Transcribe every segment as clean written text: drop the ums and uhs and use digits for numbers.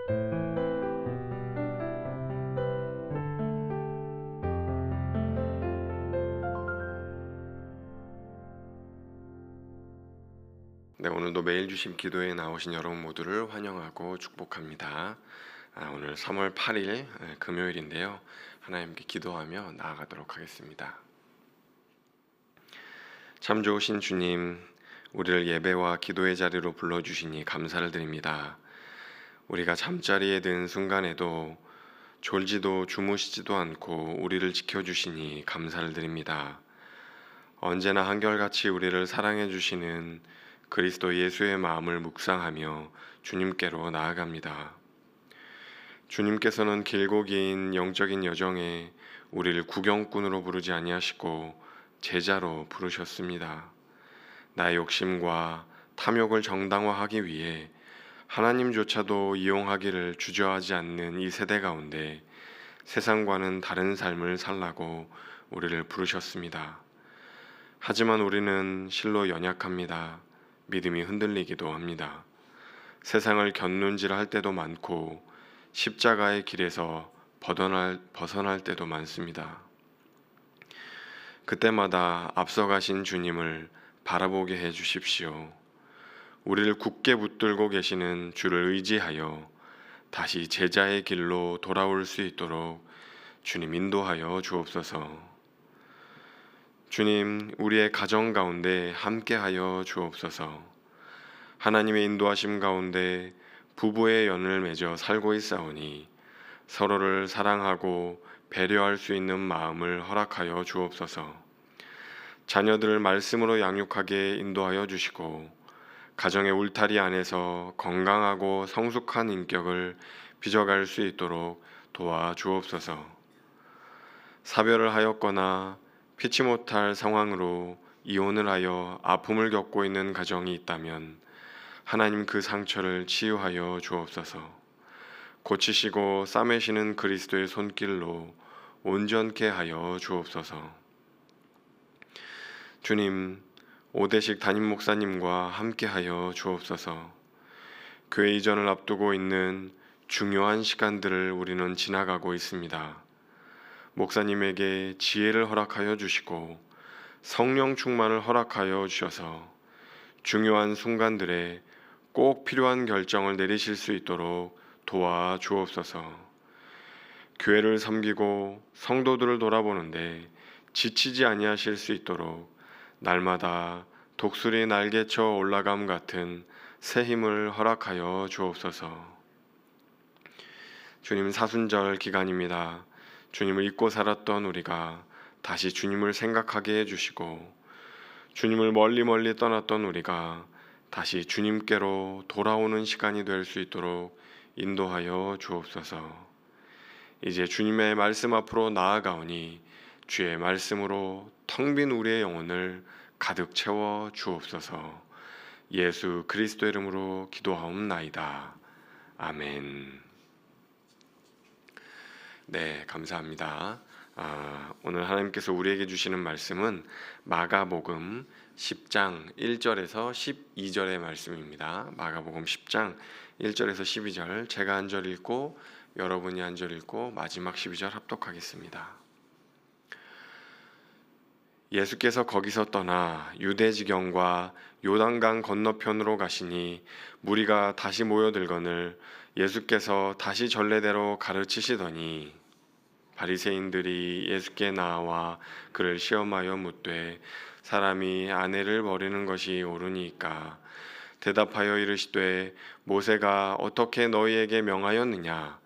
네, 오늘도 매일 주심 기도에 나오신 여러분 모두를 환영하고 축복합니다. 오늘 3월 8일 금요일인데요. 하나님께 기도하며 나아가도록 하겠습니다. 참 좋으신 주님, 우리를 예배와 기도의 자리로 불러주시니 감사를 드립니다. 우리가 잠자리에 든 순간에도 졸지도 주무시지도 않고 우리를 지켜주시니 감사를 드립니다. 언제나 한결같이 우리를 사랑해 주시는 그리스도 예수의 마음을 묵상하며 주님께로 나아갑니다. 주님께서는 길고 긴 영적인 여정에 우리를 구경꾼으로 부르지 아니하시고 제자로 부르셨습니다. 나의 욕심과 탐욕을 정당화하기 위해 하나님조차도 이용하기를 주저하지 않는 이 세대 가운데 세상과는 다른 삶을 살라고 우리를 부르셨습니다. 하지만 우리는 실로 연약합니다. 믿음이 흔들리기도 합니다. 세상을 곁눈질 할 때도 많고 십자가의 길에서 벗어날 때도 많습니다. 그때마다 앞서가신 주님을 바라보게 해 주십시오. 우리를 굳게 붙들고 계시는 주를 의지하여 다시 제자의 길로 돌아올 수 있도록 주님 인도하여 주옵소서. 주님, 우리의 가정 가운데 함께하여 주옵소서. 하나님의 인도하심 가운데 부부의 연을 맺어 살고 있사오니 서로를 사랑하고 배려할 수 있는 마음을 허락하여 주옵소서. 자녀들을 말씀으로 양육하게 인도하여 주시고 가정의 울타리 안에서 건강하고 성숙한 인격을 빚어갈 수 있도록 도와 주옵소서. 사별을 하였거나 피치 못할 상황으로 이혼을 하여 아픔을 겪고 있는 가정이 있다면 하나님 그 상처를 치유하여 주옵소서. 고치시고 싸매시는 그리스도의 손길로 온전케 하여 주옵소서. 주님, 오대식 담임 목사님과 함께하여 주옵소서. 교회 이전을 앞두고 있는 중요한 시간들을 우리는 지나가고 있습니다. 목사님에게 지혜를 허락하여 주시고 성령 충만을 허락하여 주셔서 중요한 순간들에 꼭 필요한 결정을 내리실 수 있도록 도와 주옵소서. 교회를 섬기고 성도들을 돌아보는데 지치지 아니하실 수 있도록 날마다 독수리 날개쳐 올라감 같은 새 힘을 허락하여 주옵소서. 주님, 사순절 기간입니다. 주님을 잊고 살았던 우리가 다시 주님을 생각하게 해주시고 주님을 멀리 떠났던 우리가 다시 주님께로 돌아오는 시간이 될 수 있도록 인도하여 주옵소서. 이제 주님의 말씀 앞으로 나아가오니 주의 말씀으로 텅 빈 우리의 영혼을 가득 채워 주옵소서. 예수 그리스도 이름으로 기도하옵나이다. 아멘. 네, 감사합니다. 오늘 하나님께서 우리에게 주시는 말씀은 마가복음 10장 1절에서 12절의 말씀입니다. 마가복음 10장 1절에서 12절, 제가 한 절 읽고 여러분이 한 절 읽고 마지막 12절 합독하겠습니다. 예수께서 거기서 떠나 유대 지경과 요단강 건너편으로 가시니 무리가 다시 모여들거늘 예수께서 다시 전례대로 가르치시더니 바리새인들이 예수께 나와 그를 시험하여 묻되 사람이 아내를 버리는 것이 옳으니까 대답하여 이르시되 모세가 어떻게 너희에게 명하였느냐.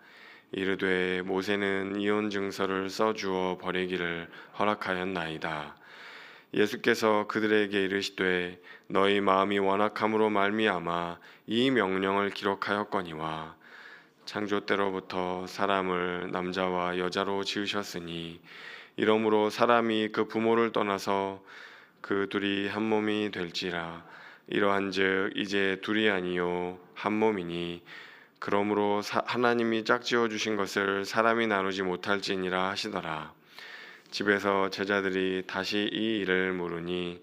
이르되 모세는 이혼 증서를 써주어 버리기를 허락하였나이다. 예수께서 그들에게 이르시되 너희 마음이 완악함으로 말미암아 이 명령을 기록하였거니와 창조 때로부터 사람을 남자와 여자로 지으셨으니 이러므로 사람이 그 부모를 떠나서 그 둘이 한 몸이 될지라. 이러한즉 이제 둘이 아니요 한 몸이니 그러므로 하나님이 짝지어 주신 것을 사람이 나누지 못할지니라 하시더라. 집에서 제자들이 다시 이 일을 물으니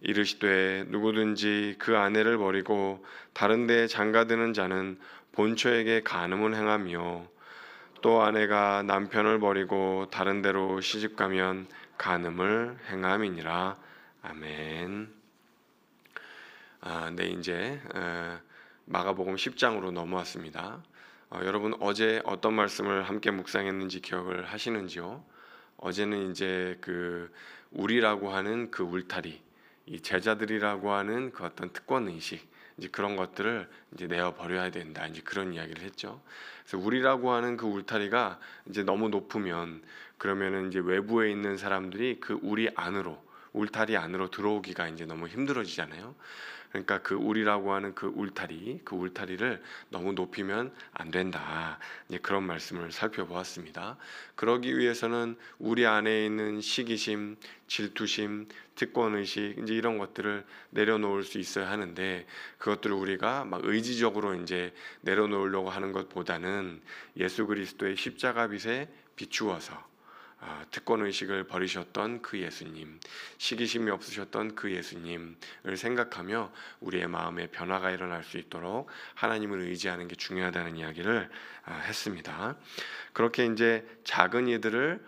이르시되 누구든지 그 아내를 버리고 다른 데에 장가드는 자는 본처에게 간음을 행하며 또 아내가 남편을 버리고 다른 데로 시집가면 간음을 행함이니라. 아멘. 네, 이제 마가복음 10장으로 넘어왔습니다. 여러분 어제 어떤 말씀을 함께 묵상했는지 기억을 하시는지요? 어제는 이제 그 우리라고 하는 그 울타리, 이 제자들이라고 하는 그 어떤 특권 의식, 이제 그런 것들을 이제 내어 버려야 된다. 이제 그런 이야기를 했죠. 그래서 우리라고 하는 그 울타리가 이제 너무 높으면 그러면은 이제 외부에 있는 사람들이 그 우리 안으로 울타리 안으로 들어오기가 이제 너무 힘들어지잖아요. 그러니까 그 우리라고 하는 그 울타리를 너무 높이면 안 된다. 이제 그런 말씀을 살펴보았습니다. 그러기 위해서는 우리 안에 있는 시기심, 질투심, 특권의식 이제 이런 것들을 내려놓을 수 있어야 하는데 그것들을 우리가 막 의지적으로 이제 내려놓으려고 하는 것보다는 예수 그리스도의 십자가 빛에 비추어서 특권의식을 버리셨던 그 예수님, 시기심이 없으셨던 그 예수님을 생각하며 우리의 마음에 변화가 일어날 수 있도록 하나님을 의지하는 게 중요하다는 이야기를 했습니다. 그렇게 이제 작은 이들을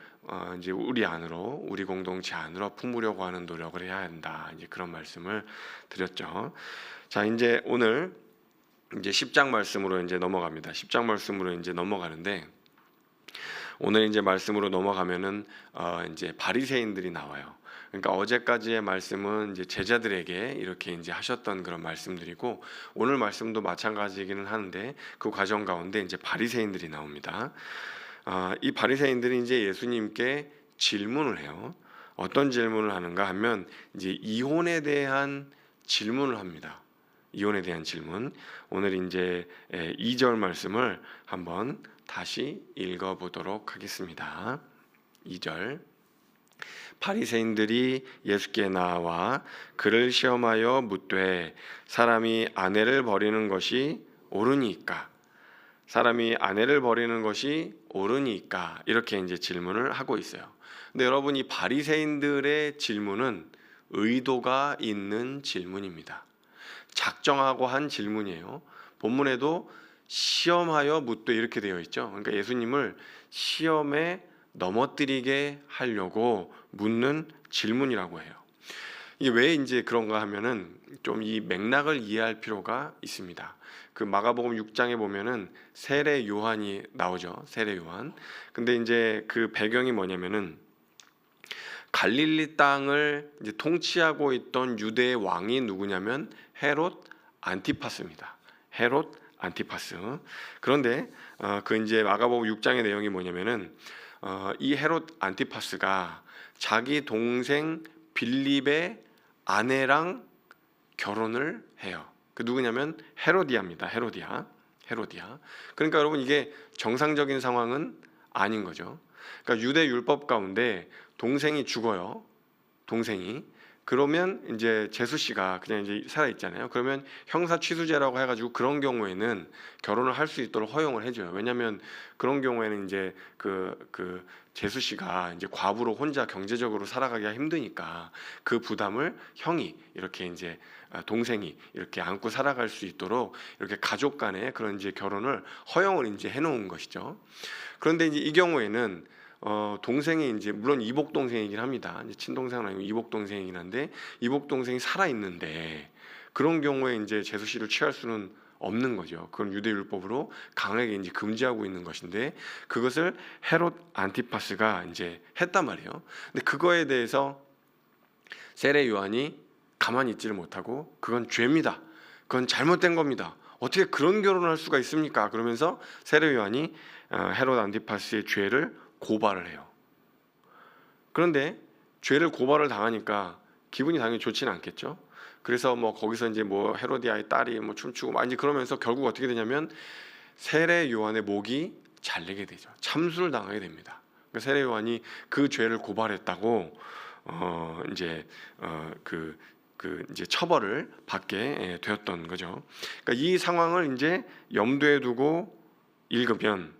이제 우리 안으로, 우리 공동체 안으로 품으려고 하는 노력을 해야 한다. 이제 그런 말씀을 드렸죠. 자, 이제 오늘 이제 10장 말씀으로 이제 넘어갑니다. 10장 말씀으로 이제 넘어가는데 오늘 이제 말씀으로 넘어가면은 이제 바리새인들이 나와요. 그러니까 어제까지의 말씀은 이제 제자들에게 이렇게 이제 하셨던 그런 말씀들이고 오늘 말씀도 마찬가지이기는 하는데 그 과정 가운데 이제 바리새인들이 나옵니다. 이 바리새인들이 이제 예수님께 질문을 해요. 어떤 질문을 하는가 하면 이제 이혼에 대한 질문을 합니다. 이혼에 대한 질문. 오늘 이제 2절 말씀을 한번 다시 읽어보도록 하겠습니다. 2절. 바리새인들이 예수께 나와 그를 시험하여 묻되 사람이 아내를 버리는 것이 옳으니까 사람이 아내를 버리는 것이 옳으니까 이렇게 이제 질문을 하고 있어요. 근데 여러분 이 바리새인들의 질문은 의도가 있는 질문입니다. 작정하고 한 질문이에요. 본문에도 시험하여 묻되 이렇게 되어 있죠. 그러니까 예수님을 시험에 넘어뜨리게 하려고 묻는 질문이라고 해요. 이게 왜 이제 그런가 하면은 좀 이 맥락을 이해할 필요가 있습니다. 그 마가복음 6장에 보면은 세례 요한이 나오죠. 세례 요한. 근데 이제 그 배경이 뭐냐면은 갈릴리 땅을 이제 통치하고 있던 유대의 왕이 누구냐면 헤롯 안티파스입니다. 헤롯 안티파스. 그런데 그 이제 마가복음 6장의 내용이 뭐냐면은 이 헤롯 안티파스가 자기 동생 빌립의 아내랑 결혼을 해요. 그 누구냐면 헤로디아입니다. 헤로디아. 그러니까 여러분 이게 정상적인 상황은 아닌 거죠. 그러니까 유대 율법 가운데 동생이 죽어요. 동생이. 그러면 이제 제수 씨가 그냥 이제 살아 있잖아요. 그러면 형사 취수제라고 해가지고 그런 경우에는 결혼을 할 수 있도록 허용을 해줘요. 왜냐하면 그런 경우에는 이제 그 제수 씨가 이제 과부로 혼자 경제적으로 살아가기가 힘드니까 그 부담을 형이 이렇게 이제 동생이 이렇게 안고 살아갈 수 있도록 이렇게 가족 간의 그런 이제 결혼을 허용을 이제 해놓은 것이죠. 그런데 이제 이 경우에는 동생이 이제 물론 이복 동생이긴 합니다. 이제 친동생은 아니고 이복 동생이긴 한데 이복 동생이 살아 있는데 그런 경우에 이제 제수 씨를 취할 수는 없는 거죠. 그건 유대 율법으로 강하게 이제 금지하고 있는 것인데 그것을 헤롯 안티파스가 이제 했단 말이에요. 근데 그거에 대해서 세례 요한이 가만히 있지를 못하고 그건 죄입니다. 그건 잘못된 겁니다. 어떻게 그런 결혼을 할 수가 있습니까? 그러면서 세례 요한이 헤롯 안티파스의 죄를 고발을 해요. 그런데 죄를 고발을 당하니까 기분이 당연히 좋지는 않겠죠. 그래서 뭐 거기서 이제 뭐 헤로디아의 딸이 뭐 춤추고 막 이제 그러면서 결국 어떻게 되냐면 세례 요한의 목이 잘리게 되죠. 참수를 당하게 됩니다. 그러니까 세례 요한이 그 죄를 고발했다고 이제 이제 처벌을 받게 되었던 거죠. 그러니까 이 상황을 이제 염두에 두고 읽으면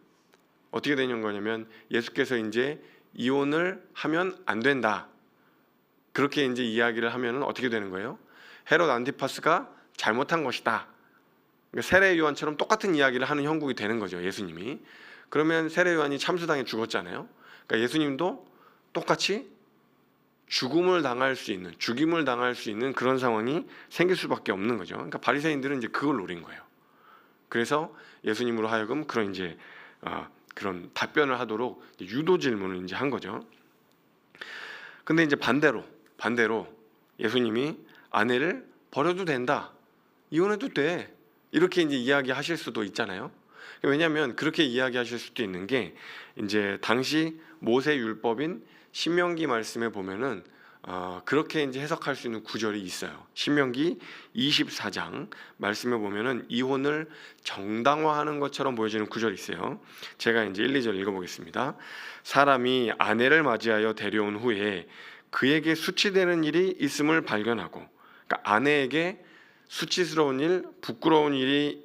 어떻게 되는 거냐면 예수께서 이제 이혼을 하면 안 된다. 그렇게 이제 이야기를 하면은 어떻게 되는 거예요? 헤롯 안티파스가 잘못한 것이다. 그러니까 세례 요한처럼 똑같은 이야기를 하는 형국이 되는 거죠, 예수님이. 그러면 세례 요한이 참수당해 죽었잖아요. 그러니까 예수님도 똑같이 죽임을 당할 수 있는 그런 상황이 생길 수밖에 없는 거죠. 그러니까 바리새인들은 이제 그걸 노린 거예요. 그래서 예수님으로 하여금 그런 답변을 하도록 유도 질문을 이제 한 거죠. 근데 이제 반대로 예수님이 아내를 버려도 된다, 이혼해도 돼, 이렇게 이제 이야기하실 수도 있잖아요. 왜냐하면 그렇게 이야기하실 수도 있는 게 이제 당시 모세 율법인 신명기 말씀에 보면은 그렇게 이제 해석할 수 있는 구절이 있어요. 신명기 24장 말씀에 보면은 이혼을 정당화하는 것처럼 보여지는 구절이 있어요. 제가 이제 1, 2절 읽어보겠습니다. 사람이 아내를 맞이하여 데려온 후에 그에게 수치되는 일이 있음을 발견하고, 그러니까 아내에게 수치스러운 일, 부끄러운 일이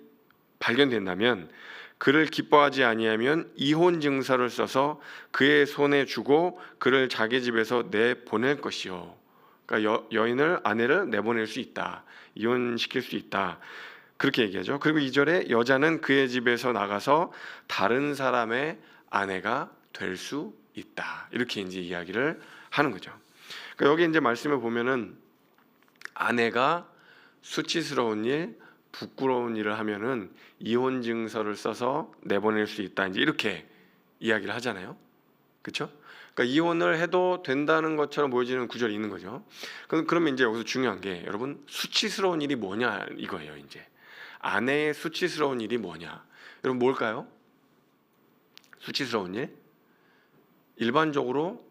발견된다면 그를 기뻐하지 아니하면 이혼 증서를 써서 그의 손에 주고 그를 자기 집에서 내보낼 것이요. 그러니까 아내를 내보낼 수 있다, 이혼시킬 수 있다, 그렇게 얘기하죠. 그리고 2절에 여자는 그의 집에서 나가서 다른 사람의 아내가 될 수 있다, 이렇게 이제 이야기를 하는 거죠. 그러니까 여기 이제 말씀을 보면은 아내가 수치스러운 일, 부끄러운 일을 하면은 이혼 증서를 써서 내보낼 수 있다, 이제 이렇게 이야기를 하잖아요. 그렇죠? 그러니까 이혼을 해도 된다는 것처럼 보여지는 구절이 있는 거죠. 그러면 이제 여기서 중요한 게, 여러분, 수치스러운 일이 뭐냐 이거예요. 이제 아내의 수치스러운 일이 뭐냐? 여러분, 뭘까요? 수치스러운 일? 일반적으로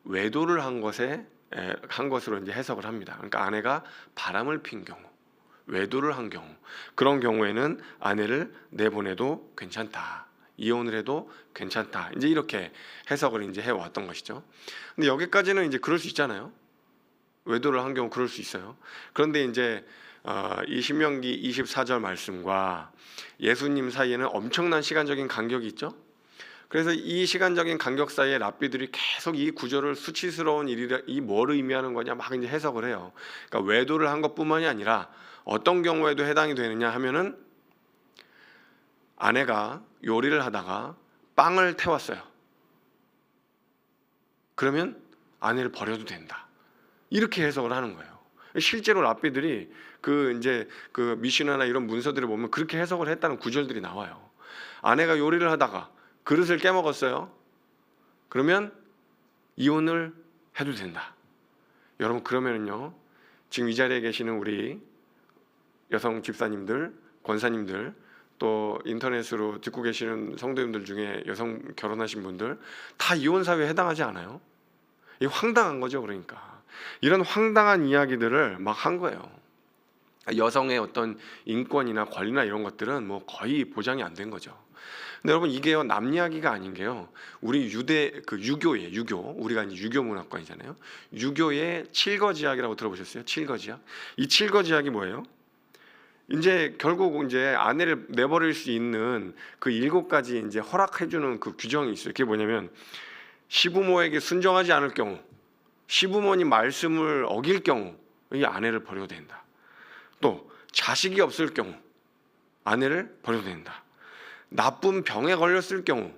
외도를 한 것으로 이제 해석을 합니다. 그러니까 아내가 바람을 핀 경우, 외도를 한 경우, 그런 경우에는 아내를 내보내도 괜찮다, 이혼을 해도 괜찮다, 이제 이렇게 해석을 이제 해왔던 것이죠. 근데 여기까지는 이제 그럴 수 있잖아요. 외도를 한 경우 그럴 수 있어요. 그런데 이제 이 신명기 24절 말씀과 예수님 사이에는 엄청난 시간적인 간격이 있죠. 그래서 이 시간적인 간격 사이에 랍비들이 계속 이 구절을 수치스러운 일이라, 이 뭘 의미하는 거냐 막 이제 해석을 해요. 그러니까 외도를 한 것뿐만이 아니라 어떤 경우에도 해당이 되느냐 하면은 아내가 요리를 하다가 빵을 태웠어요. 그러면 아내를 버려도 된다, 이렇게 해석을 하는 거예요. 실제로 랍비들이 이제 미시나나 이런 문서들을 보면 그렇게 해석을 했다는 구절들이 나와요. 아내가 요리를 하다가 그릇을 깨먹었어요. 그러면 이혼을 해도 된다. 여러분, 그러면은요, 지금 이 자리에 계시는 우리 여성 집사님들, 권사님들, 또 인터넷으로 듣고 계시는 성도님들 중에 여성 결혼하신 분들 다 이혼 사유에 해당하지 않아요? 이 황당한 거죠. 그러니까 이런 황당한 이야기들을 막 한 거예요. 여성의 어떤 인권이나 권리나 이런 것들은 뭐 거의 보장이 안 된 거죠. 근데 여러분, 이게요, 남 이야기가 아닌 게요, 우리 유교, 우리가 이제 유교 문화권이잖아요. 유교의 칠거지약이라고 들어보셨어요? 칠거지약. 이 칠거지약이 뭐예요? 이제 결국 이제 아내를 내버릴 수 있는 그 7가지 이제 허락해주는 그 규정이 있어요. 그게 뭐냐면, 시부모에게 순종하지 않을 경우, 시부모님 말씀을 어길 경우 이 아내를 버려도 된다. 또 자식이 없을 경우 아내를 버려도 된다. 나쁜 병에 걸렸을 경우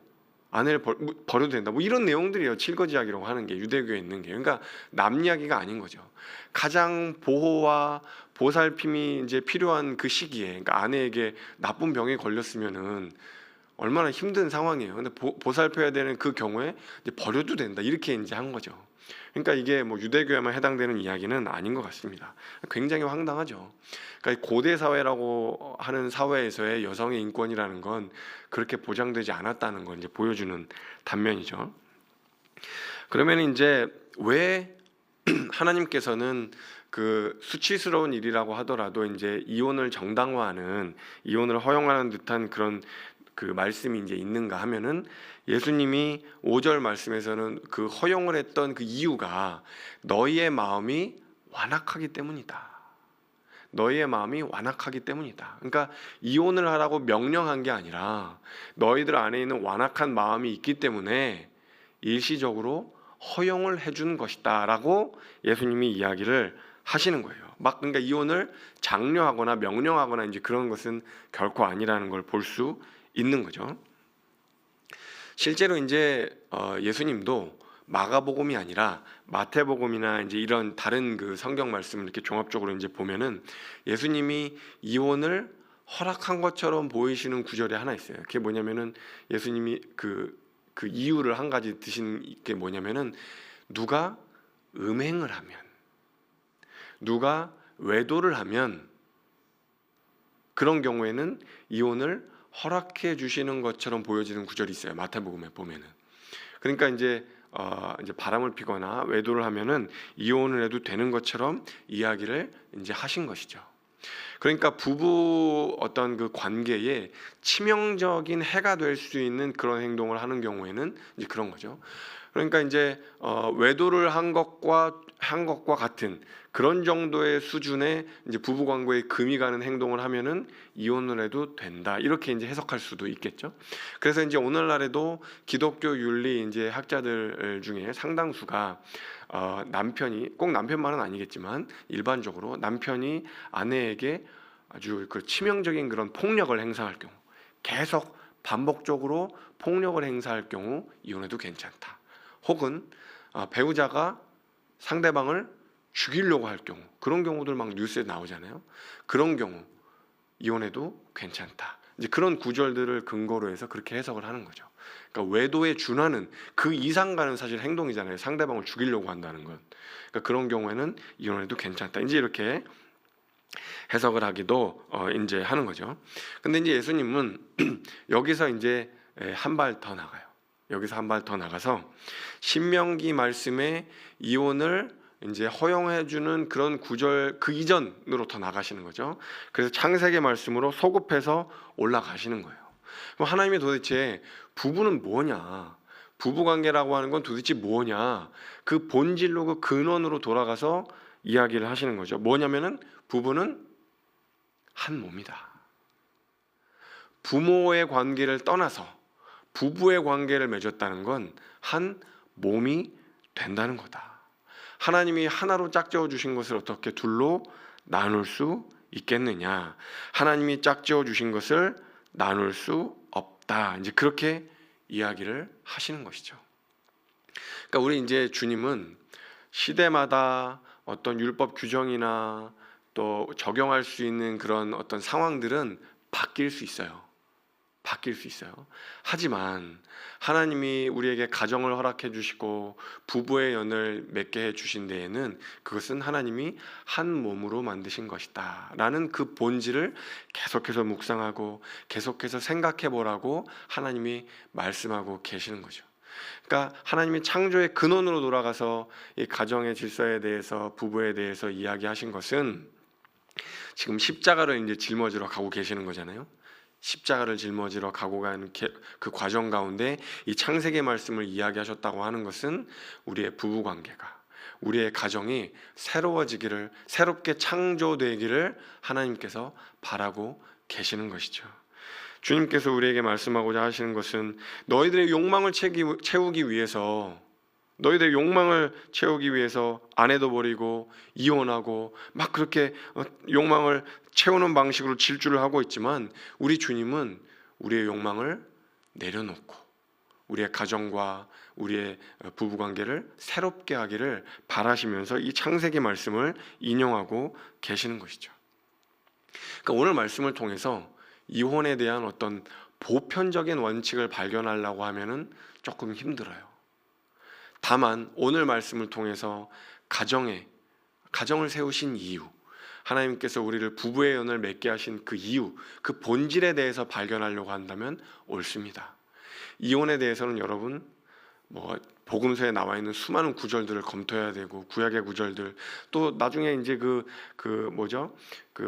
아내를 버려도 된다. 뭐 이런 내용들이에요. 칠거지약이라고 하는 게, 유대교에 있는 게. 그러니까 남 이야기가 아닌 거죠. 가장 보호와 보살핌이 이제 필요한 그 시기에, 그러니까 아내에게 나쁜 병에 걸렸으면은 얼마나 힘든 상황이에요. 근데 보살펴야 되는 그 경우에 이제 버려도 된다, 이렇게 이제 한 거죠. 그러니까 이게 뭐 유대교에만 해당되는 이야기는 아닌 것 같습니다. 굉장히 황당하죠. 그러니까 고대 사회라고 하는 사회에서의 여성의 인권이라는 건 그렇게 보장되지 않았다는 걸 이제 보여주는 단면이죠. 그러면 이제 왜 하나님께서는 그 수치스러운 일이라고 하더라도 이제 이혼을 정당화하는, 이혼을 허용하는 듯한 그런 그 말씀이 이제 있는가 하면은, 예수님이 5절 말씀에서는 그 허용을 했던 그 이유가 너희의 마음이 완악하기 때문이다. 너희의 마음이 완악하기 때문이다. 그러니까 이혼을 하라고 명령한 게 아니라 너희들 안에 있는 완악한 마음이 있기 때문에 일시적으로 허용을 해준 것이다 라고 예수님이 이야기를 하시는 거예요. 막 그러니까 이혼을 장려하거나 명령하거나 이제 그런 것은 결코 아니라는 걸 볼 수 있는 거죠. 실제로 이제 예수님도 마가복음이 아니라 마태복음이나 이제 이런 다른 그 성경 말씀을 이렇게 종합적으로 이제 보면은 예수님이 이혼을 허락한 것처럼 보이시는 구절이 하나 있어요. 그게 뭐냐면은 예수님이 그 이유를 한 가지 드신 게 뭐냐면은 누가 음행을 하면, 누가 외도를 하면 그런 경우에는 이혼을 허락해 주시는 것처럼 보여지는 구절이 있어요. 마태복음에 보면은. 그러니까 이제 바람을 피거나 외도를 하면은 이혼을 해도 되는 것처럼 이야기를 이제 하신 것이죠. 그러니까 부부 어떤 그 관계에 치명적인 해가 될 수 있는 그런 행동을 하는 경우에는 이제 그런 거죠. 그러니까 이제 외도를 한 것과 같은 그런 정도의 수준의 이제 부부 관계에 금이 가는 행동을 하면은 이혼을 해도 된다, 이렇게 이제 해석할 수도 있겠죠. 그래서 이제 오늘날에도 기독교 윤리 이제 학자들 중에 상당수가 남편이, 꼭 남편만은 아니겠지만 일반적으로 남편이 아내에게 아주 그 치명적인 그런 폭력을 행사할 경우, 계속 반복적으로 폭력을 행사할 경우 이혼해도 괜찮다. 혹은 배우자가 상대방을 죽이려고 할 경우, 그런 경우들 막 뉴스에 나오잖아요. 그런 경우 이혼해도 괜찮다. 이제 그런 구절들을 근거로 해서 그렇게 해석을 하는 거죠. 그러니까 외도에 준하는 그 이상 가는 사실 행동이잖아요. 상대방을 죽이려고 한다는 건. 그러니까 그런 경우에는 이혼해도 괜찮다. 이제 이렇게 해석을 하기도 이제 하는 거죠. 근데 이제 예수님은 여기서 이제 한 발 더 나가요. 여기서 한 발 더 나가서 신명기 말씀에 이혼을 이제 허용해 주는 그런 구절 그 이전으로 더 나가시는 거죠. 그래서 창세기 말씀으로 소급해서 올라가시는 거예요. 그럼 하나님이 도대체 부부는 뭐냐? 부부 관계라고 하는 건 도대체 뭐냐? 그 본질로, 그 근원으로 돌아가서 이야기를 하시는 거죠. 뭐냐면은 부부는 한 몸이다. 부모의 관계를 떠나서 부부의 관계를 맺었다는 건 한 몸이 된다는 거다. 하나님이 하나로 짝지어 주신 것을 어떻게 둘로 나눌 수 있겠느냐? 하나님이 짝지어 주신 것을 나눌 수 없다. 이제 그렇게 이야기를 하시는 것이죠. 그러니까 우리 이제 주님은 시대마다 어떤 율법 규정이나 또 적용할 수 있는 그런 어떤 상황들은 바뀔 수 있어요. 바뀔 수 있어요. 하지만 하나님이 우리에게 가정을 허락해 주시고 부부의 연을 맺게 해 주신 데에는 그것은 하나님이 한 몸으로 만드신 것이다 라는 그 본질을 계속해서 묵상하고 계속해서 생각해 보라고 하나님이 말씀하고 계시는 거죠. 그러니까 하나님이 창조의 근원으로 돌아가서 이 가정의 질서에 대해서, 부부에 대해서 이야기하신 것은 지금 십자가를 이제 짊어지러 가고 계시는 거잖아요. 십자가를 짊어지러 가고 가는 그 과정 가운데 이 창세기 말씀을 이야기하셨다고 하는 것은 우리의 부부 관계가, 우리의 가정이 새로워지기를, 새롭게 창조되기를 하나님께서 바라고 계시는 것이죠. 주님께서 우리에게 말씀하고자 하시는 것은 너희들의 욕망을 채우기 위해서, 너희들의 욕망을 채우기 위해서 아내도 버리고 이혼하고 막 그렇게 욕망을 채우는 방식으로 질주를 하고 있지만, 우리 주님은 우리의 욕망을 내려놓고 우리의 가정과 우리의 부부관계를 새롭게 하기를 바라시면서 이 창세기 말씀을 인용하고 계시는 것이죠. 그러니까 오늘 말씀을 통해서 이혼에 대한 어떤 보편적인 원칙을 발견하려고 하면은 조금 힘들어요. 다만 오늘 말씀을 통해서 가정을 세우신 이유, 하나님께서 우리를 부부의 연을 맺게 하신 그 이유, 그 본질에 대해서 발견하려고 한다면 옳습니다. 이혼에 대해서는 여러분 복음서에 나와 있는 수많은 구절들을 검토해야 되고, 구약의 구절들, 또 나중에 이제 그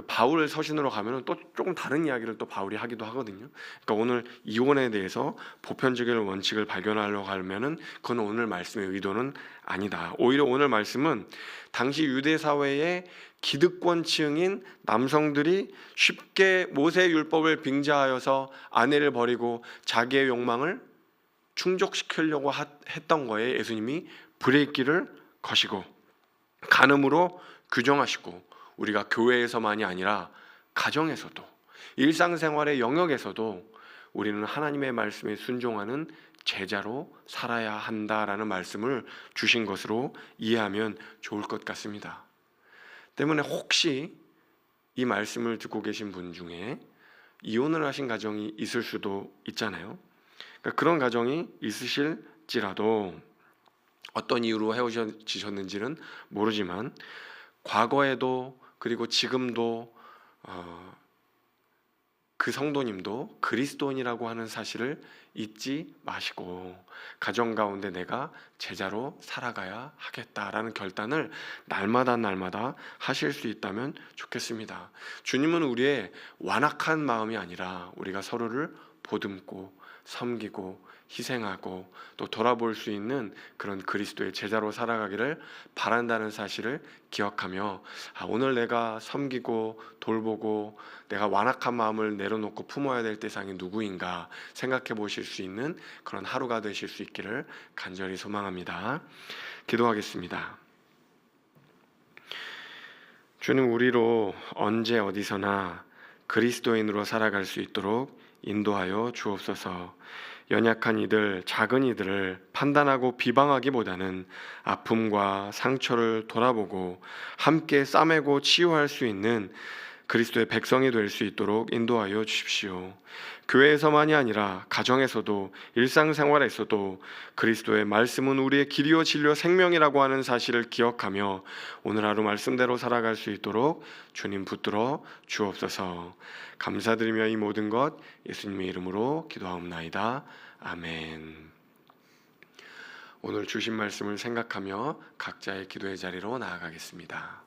바울 서신으로 가면은 또 조금 다른 이야기를 또 바울이 하기도 하거든요. 그러니까 오늘 이혼에 대해서 보편적인 원칙을 발견하려고 하면은 그건 오늘 말씀의 의도는 아니다. 오히려 오늘 말씀은 당시 유대 사회의 기득권층인 남성들이 쉽게 모세 율법을 빙자하여서 아내를 버리고 자기의 욕망을 충족시키려고 했던 거에 예수님이 브레이크를 거시고 간음으로 규정하시고 우리가 교회에서만이 아니라 가정에서도, 일상생활의 영역에서도 우리는 하나님의 말씀에 순종하는 제자로 살아야 한다라는 말씀을 주신 것으로 이해하면 좋을 것 같습니다. 때문에 혹시 이 말씀을 듣고 계신 분 중에 이혼을 하신 가정이 있을 수도 있잖아요. 그러니까 그런 가정이 있으실지라도 어떤 이유로 헤어지셨는지는 모르지만 과거에도 그리고 지금도 그 성도님도 그리스도인이라고 하는 사실을 잊지 마시고 가정 가운데 내가 제자로 살아가야 하겠다라는 결단을 날마다 하실 수 있다면 좋겠습니다. 주님은 우리의 완악한 마음이 아니라 우리가 서로를 보듬고 섬기고 희생하고 또 돌아볼 수 있는 그런 그리스도의 제자로 살아가기를 바란다는 사실을 기억하며 오늘 내가 섬기고 돌보고 내가 완악한 마음을 내려놓고 품어야 될 대상이 누구인가 생각해 보실 수 있는 그런 하루가 되실 수 있기를 간절히 소망합니다. 기도하겠습니다. 주님, 우리로 언제 어디서나 그리스도인으로 살아갈 수 있도록 인도하여 주옵소서. 연약한 이들, 작은 이들을 판단하고 비방하기보다는 아픔과 상처를 돌아보고 함께 싸매고 치유할 수 있는 그리스도의 백성이 될 수 있도록 인도하여 주십시오. 교회에서만이 아니라 가정에서도 일상생활에서도 그리스도의 말씀은 우리의 길이요 진리요 생명이라고 하는 사실을 기억하며 오늘 하루 말씀대로 살아갈 수 있도록 주님 붙들어 주옵소서. 감사드리며 이 모든 것 예수님의 이름으로 기도하옵나이다. 아멘. 오늘 주신 말씀을 생각하며 각자의 기도의 자리로 나아가겠습니다.